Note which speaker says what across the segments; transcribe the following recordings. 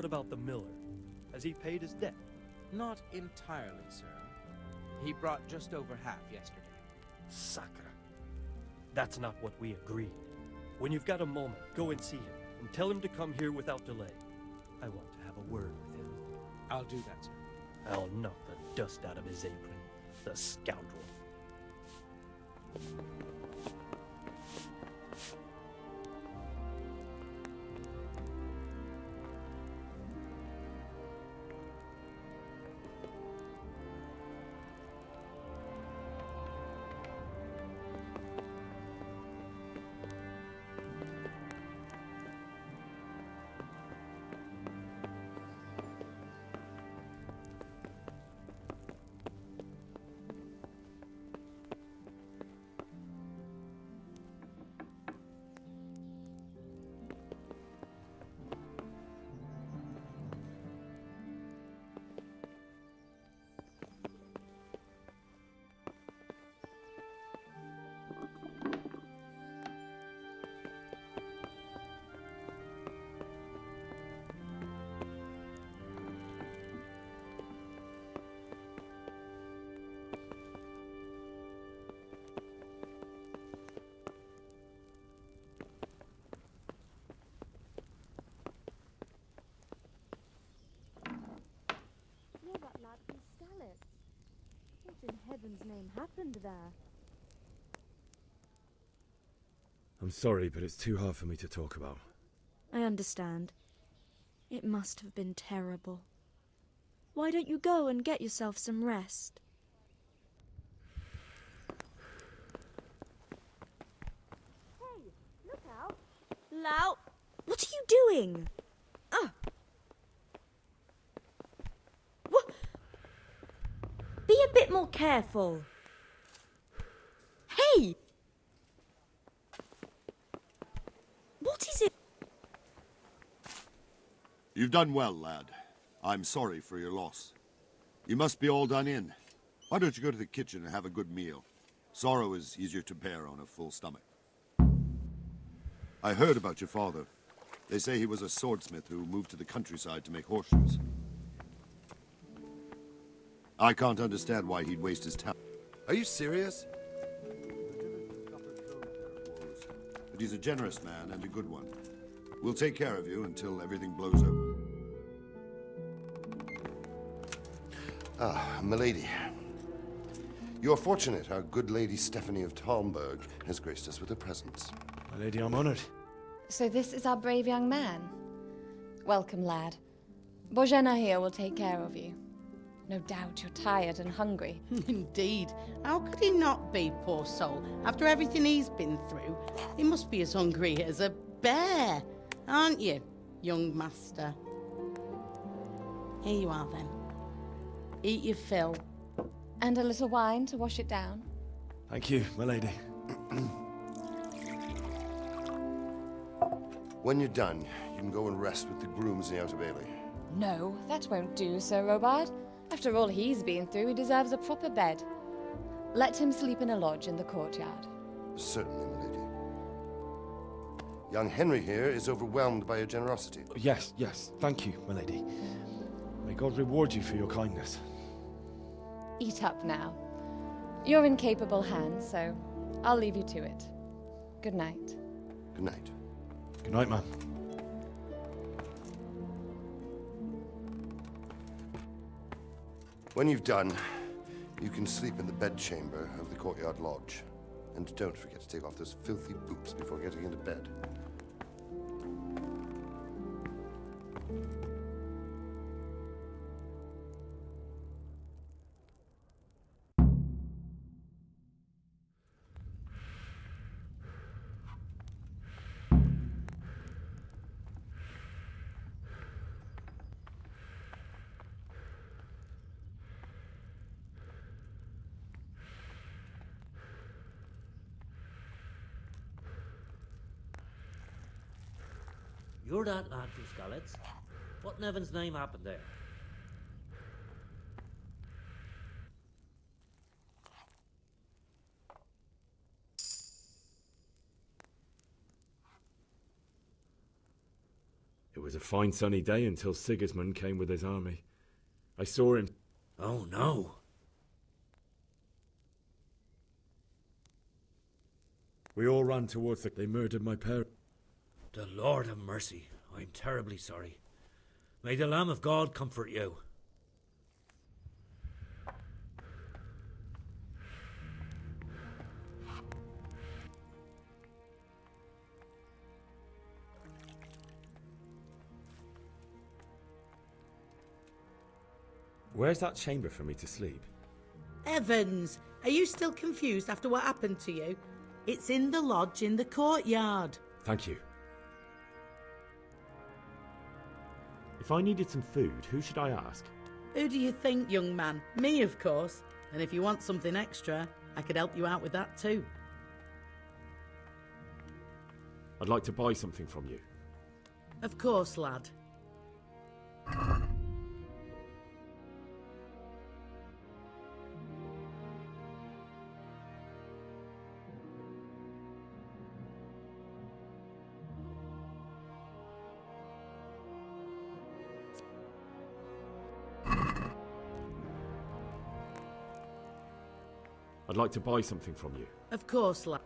Speaker 1: What about the miller? Has he paid his debt?
Speaker 2: Not entirely, sir. He brought just over half yesterday.
Speaker 1: Sacre. That's not what we agreed. When you've got a moment, go and see him, and tell him to come here without delay. I want to have a word with him.
Speaker 2: I'll do that, sir.
Speaker 1: I'll knock the dust out of his apron, the scoundrel.
Speaker 3: That lad from Skalitz. What in heaven's name happened there?
Speaker 4: I'm sorry, but it's too hard for me to talk about.
Speaker 3: I understand. It must have been terrible. Why don't you go and get yourself some rest? Hey, look out! Lau! What are you doing? Be a bit more careful. Hey! What is it?
Speaker 5: You've done well, lad. I'm sorry for your loss. You must be all done in. Why don't you go to the kitchen and have a good meal? Sorrow is easier to bear on a full stomach. I heard about your father. They say he was a swordsmith who moved to the countryside to make horseshoes. I can't understand why he'd waste his time.
Speaker 6: Are you serious?
Speaker 5: But he's a generous man and a good one. We'll take care of you until everything blows over.
Speaker 6: Ah, milady. You are fortunate our good lady Stephanie of Talmberg has graced us with her presence.
Speaker 4: My lady, I'm honored.
Speaker 7: So this is our brave young man. Welcome, lad. Bojena here will take care of you. No doubt you're tired and hungry.
Speaker 8: Indeed. How could he not be, poor soul? After everything he's been through, he must be as hungry as a bear, aren't you, young master? Here you are, then. Eat your fill.
Speaker 7: And a little wine to wash it down.
Speaker 4: Thank you, my lady.
Speaker 6: When you're done, you can go and rest with the grooms in the Outer Bailey.
Speaker 7: No, that won't do, Sir Robard. After all he's been through, he deserves a proper bed. Let him sleep in a lodge in the courtyard.
Speaker 6: Certainly, milady. Young Henry here is overwhelmed by your generosity.
Speaker 4: Yes, thank you, my lady. May God reward you for your kindness.
Speaker 7: Eat up now. You're in capable hands, so I'll leave you to it. Good night.
Speaker 6: Good night.
Speaker 4: Good night, man.
Speaker 6: When you've done, you can sleep in the bedchamber of the courtyard lodge. And don't forget to take off those filthy boots before getting into bed.
Speaker 9: You're that lad from Skalitz? What in heaven's name happened there?
Speaker 4: It
Speaker 10: was a fine sunny day until Sigismund came with his army. I saw him.
Speaker 9: Oh no.
Speaker 10: We all ran towards They murdered my parents.
Speaker 9: The Lord have mercy. I'm terribly sorry. May the Lamb of God comfort you.
Speaker 10: Where's that chamber for me to sleep?
Speaker 8: Evans, are you still confused after what happened to you? It's in the lodge in the courtyard.
Speaker 10: Thank you. If I needed some food, who should I ask?
Speaker 8: Who do you think, young man? Me, of course. And if you want something extra, I could help you out with that too.
Speaker 10: I'd like to buy something from you.
Speaker 8: Of course, lad.
Speaker 10: I'd like to buy something from you.
Speaker 8: Of course, lad.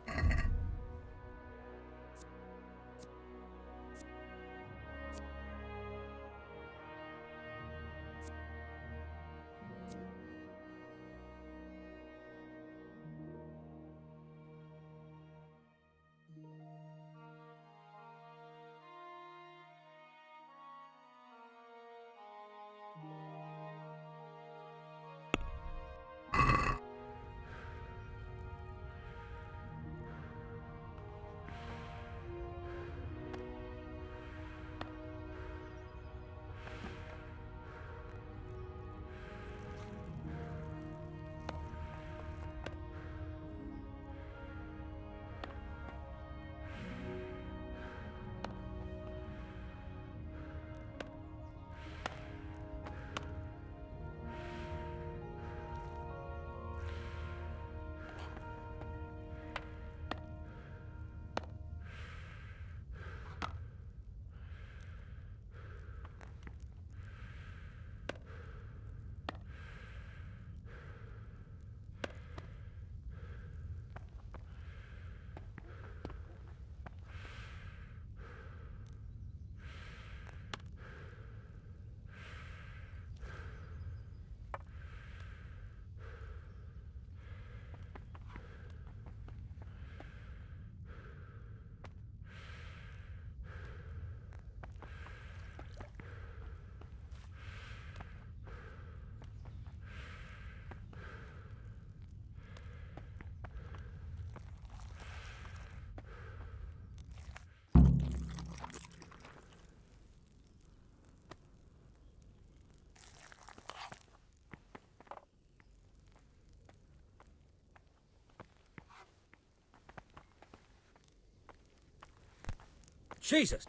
Speaker 9: Jesus!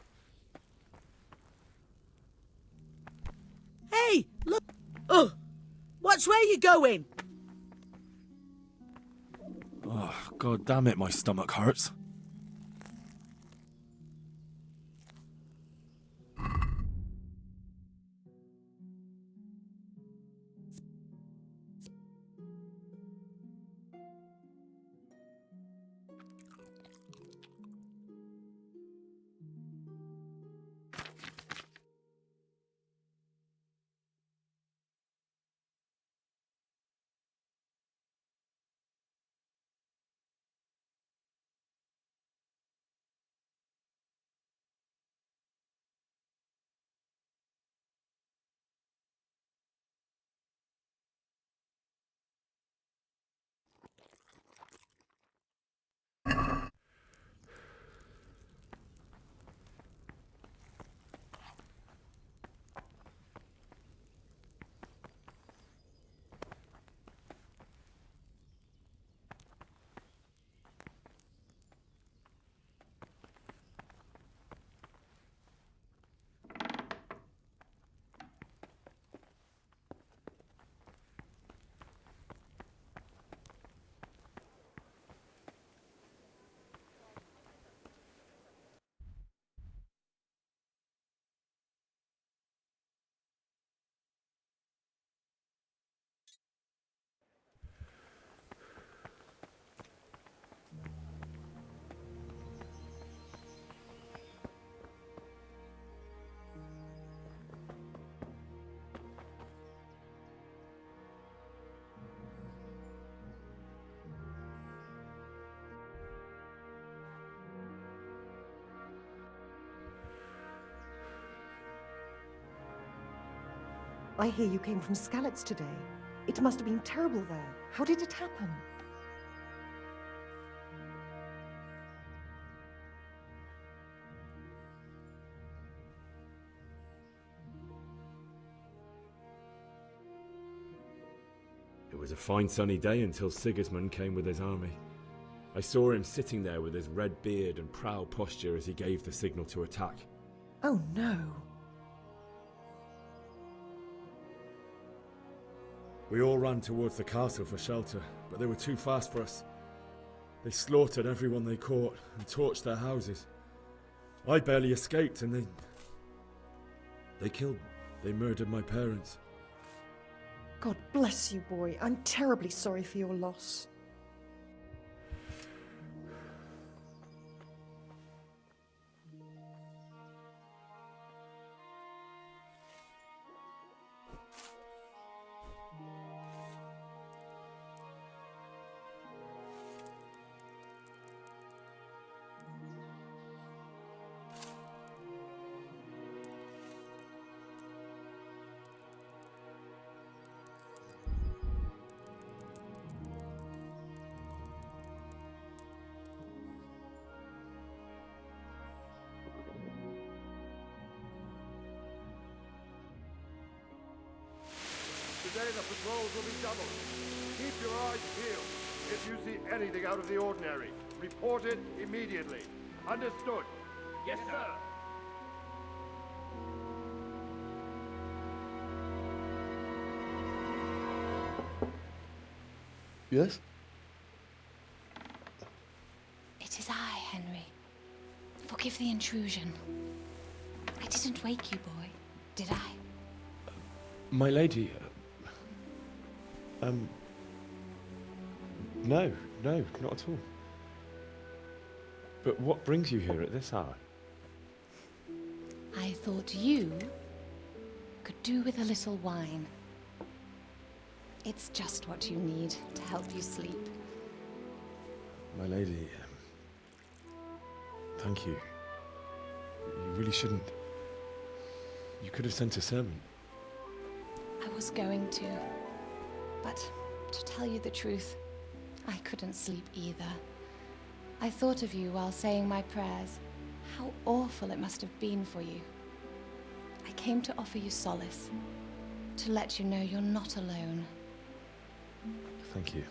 Speaker 8: Hey, look! Oh, watch where you're going!
Speaker 4: Oh, God damn it, my stomach hurts.
Speaker 11: I hear you came from Skalitz today. It must have been terrible there. How did it happen?
Speaker 10: It was a fine sunny day until Sigismund came with his army. I saw him sitting there with his red beard and proud posture as he gave the signal to attack.
Speaker 11: Oh no.
Speaker 10: We all ran towards the castle for shelter, but they were too fast for us. They slaughtered everyone they caught and torched their houses. I barely escaped and they murdered my parents.
Speaker 11: God bless you, boy. I'm terribly sorry for your loss.
Speaker 12: Today the patrols will be doubled. Keep your eyes peeled. If you see anything out of the ordinary, report it immediately. Understood? Yes, sir.
Speaker 4: Yes?
Speaker 13: It is I, Henry. Forgive the intrusion. I didn't wake you, boy, did I?
Speaker 4: My lady, no, not at all. But what brings you here at this hour?
Speaker 13: I thought you could do with a little wine. It's just what you need to help you sleep.
Speaker 4: My lady, thank you. You really shouldn't. You could have sent a servant.
Speaker 13: I was going to, but to tell you the truth, I couldn't sleep either. I thought of you while saying my prayers. How awful it must have been for you. I came to offer you solace, to let you know you're not alone.
Speaker 4: Thank you.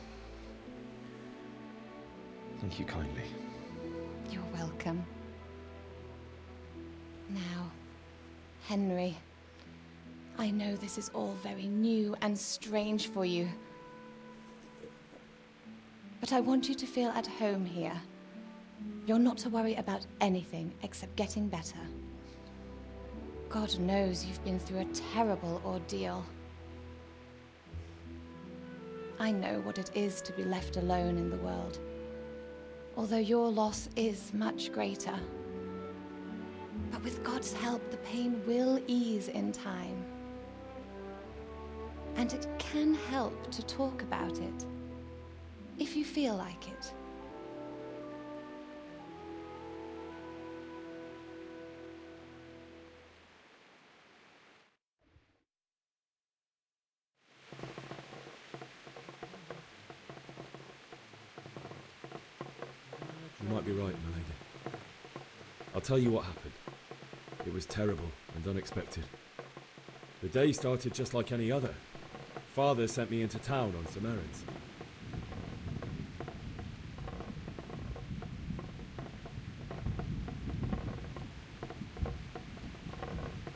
Speaker 4: Thank you kindly.
Speaker 13: You're welcome. Now, Henry, I know this is all very new and strange for you, but I want you to feel at home here. You're not to worry about anything except getting better. God knows you've been through a terrible ordeal. I know what it is to be left alone in the world, although your loss is much greater. But with God's help, the pain will ease in time. And it can help to talk about it, if you feel like it.
Speaker 10: You might be right, my lady. I'll tell you what happened. It was terrible and unexpected. The day started just like any other. Father sent me into town on some errands.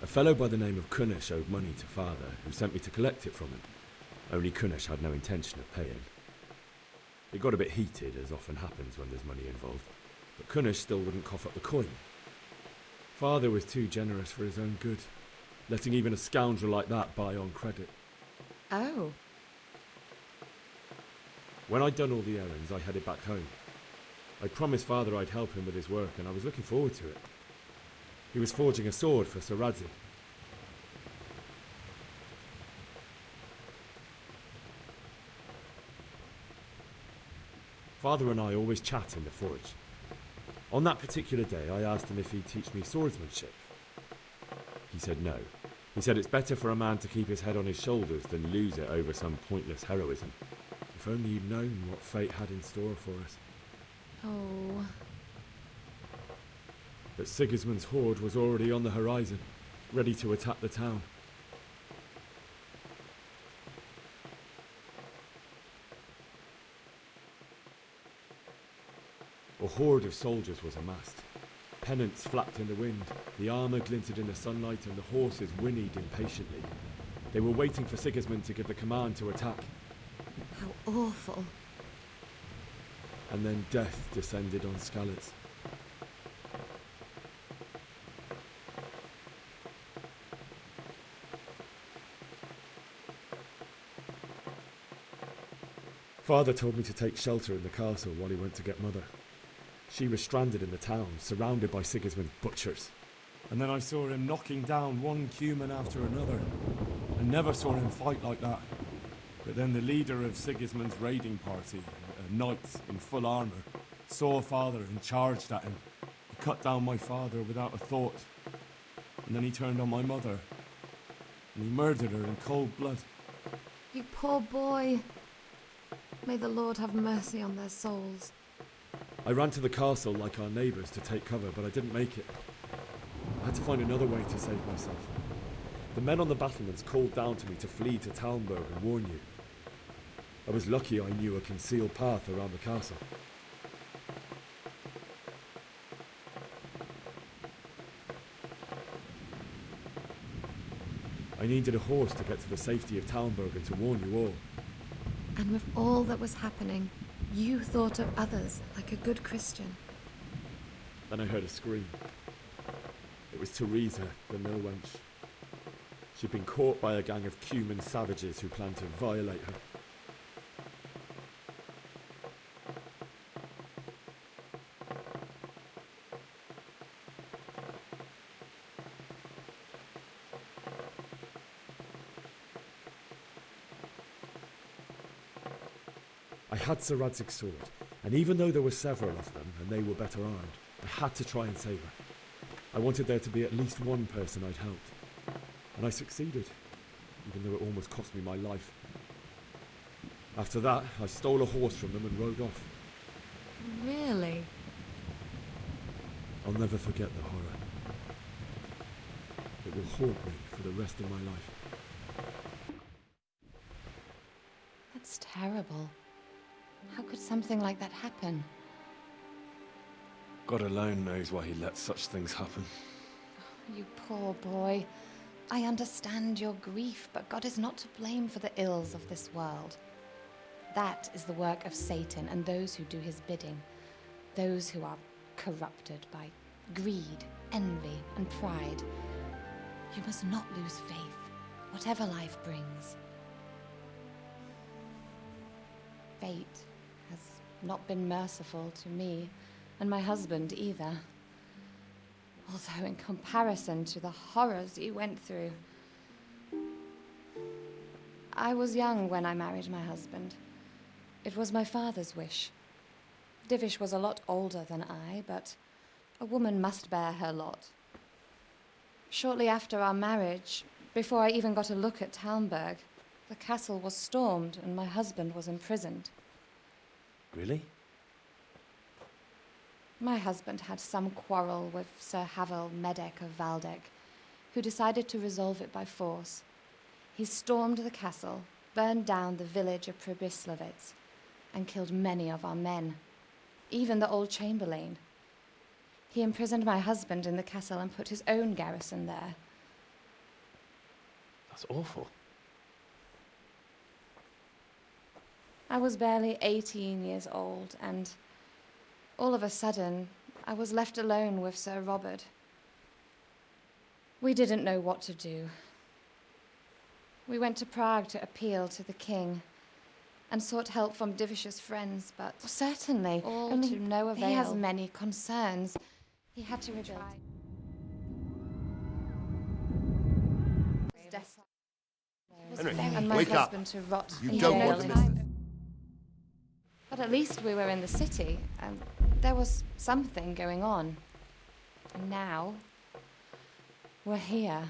Speaker 10: A fellow by the name of Kunish owed money to Father, who sent me to collect it from him. Only Kunish had no intention of paying. It got a bit heated, as often happens when there's money involved, but Kunish still wouldn't cough up the coin. Father was too generous for his own good, letting even a scoundrel like that buy on credit.
Speaker 11: Oh.
Speaker 10: When I'd done all the errands, I headed back home. I promised Father I'd help him with his work, and I was looking forward to it. He was forging a sword for Sir Radzig. Father and I always chat in the forge. On that particular day, I asked him if he'd teach me swordsmanship. He said no. He said it's better for a man to keep his head on his shoulders than lose it over some pointless heroism. If only he'd known what fate had in store for us.
Speaker 13: Oh.
Speaker 10: But Sigismund's horde was already on the horizon, ready to attack the town. A horde of soldiers was amassed. Pennants flapped in the wind, the armour glinted in the sunlight, and the horses whinnied impatiently. They were waiting for Sigismund to give the command to attack.
Speaker 13: How awful.
Speaker 10: And then death descended on Skalitz. Father told me to take shelter in the castle while he went to get Mother. She was stranded in the town, surrounded by Sigismund's butchers. And then I saw him knocking down one human after another. I never saw him fight like that. But then the leader of Sigismund's raiding party, a knight in full armour, saw Father and charged at him. He cut down my father without a thought. And then he turned on my mother. And he murdered her in cold blood.
Speaker 13: You poor boy. May the Lord have mercy on their souls.
Speaker 10: I ran to the castle like our neighbours to take cover, but I didn't make it. I had to find another way to save myself. The men on the battlements called down to me to flee to Talmberg and warn you. I was lucky I knew a concealed path around the castle. I needed a horse to get to the safety of Talmberg and to warn you all.
Speaker 13: And with all that was happening, you thought of others like a good Christian.
Speaker 10: Then I heard a scream. It was Teresa, the mill wench. She'd been caught by a gang of Cuman savages who planned to violate her. I had Sir Radzig's sword, and even though there were several of them, and they were better armed, I had to try and save her. I wanted there to be at least one person I'd helped. And I succeeded, even though it almost cost me my life. After that, I stole a horse from them and rode off.
Speaker 13: Really?
Speaker 10: I'll never forget the horror. It will haunt me for the rest of my life.
Speaker 13: That's terrible. How could something like that happen?
Speaker 4: God alone knows why he lets such things happen.
Speaker 13: You poor boy. I understand your grief, but God is not to blame for the ills of this world. That is the work of Satan and those who do his bidding. Those who are corrupted by greed, envy, and pride. You must not lose faith, whatever life brings. Fate has not been merciful to me, and my husband either. Although in comparison to the horrors you went through. I was young when I married my husband. It was my father's wish. Divish was a lot older than I, but a woman must bear her lot. Shortly after our marriage, before I even got a look at Talmberg, the castle was stormed and my husband was imprisoned.
Speaker 4: Really?
Speaker 13: My husband had some quarrel with Sir Havel Medek of Valdek, who decided to resolve it by force. He stormed the castle, burned down the village of Pribyslavitz, and killed many of our men, even the old chamberlain. He imprisoned my husband in the castle and put his own garrison there.
Speaker 4: That's awful.
Speaker 13: I was barely 18 years old, and all of a sudden, I was left alone with Sir Robert. We didn't know what to do. We went to Prague to appeal to the king and sought help from Divish's friends, but certainly all to no avail. He has many concerns. He had to rebuild.
Speaker 6: Henry,
Speaker 13: and my
Speaker 6: wake up.
Speaker 13: husband to rot.
Speaker 6: You
Speaker 13: in
Speaker 6: don't
Speaker 13: jail.
Speaker 6: want to miss this.
Speaker 13: But at least we were in the city, and there was something going on. And now, we're here.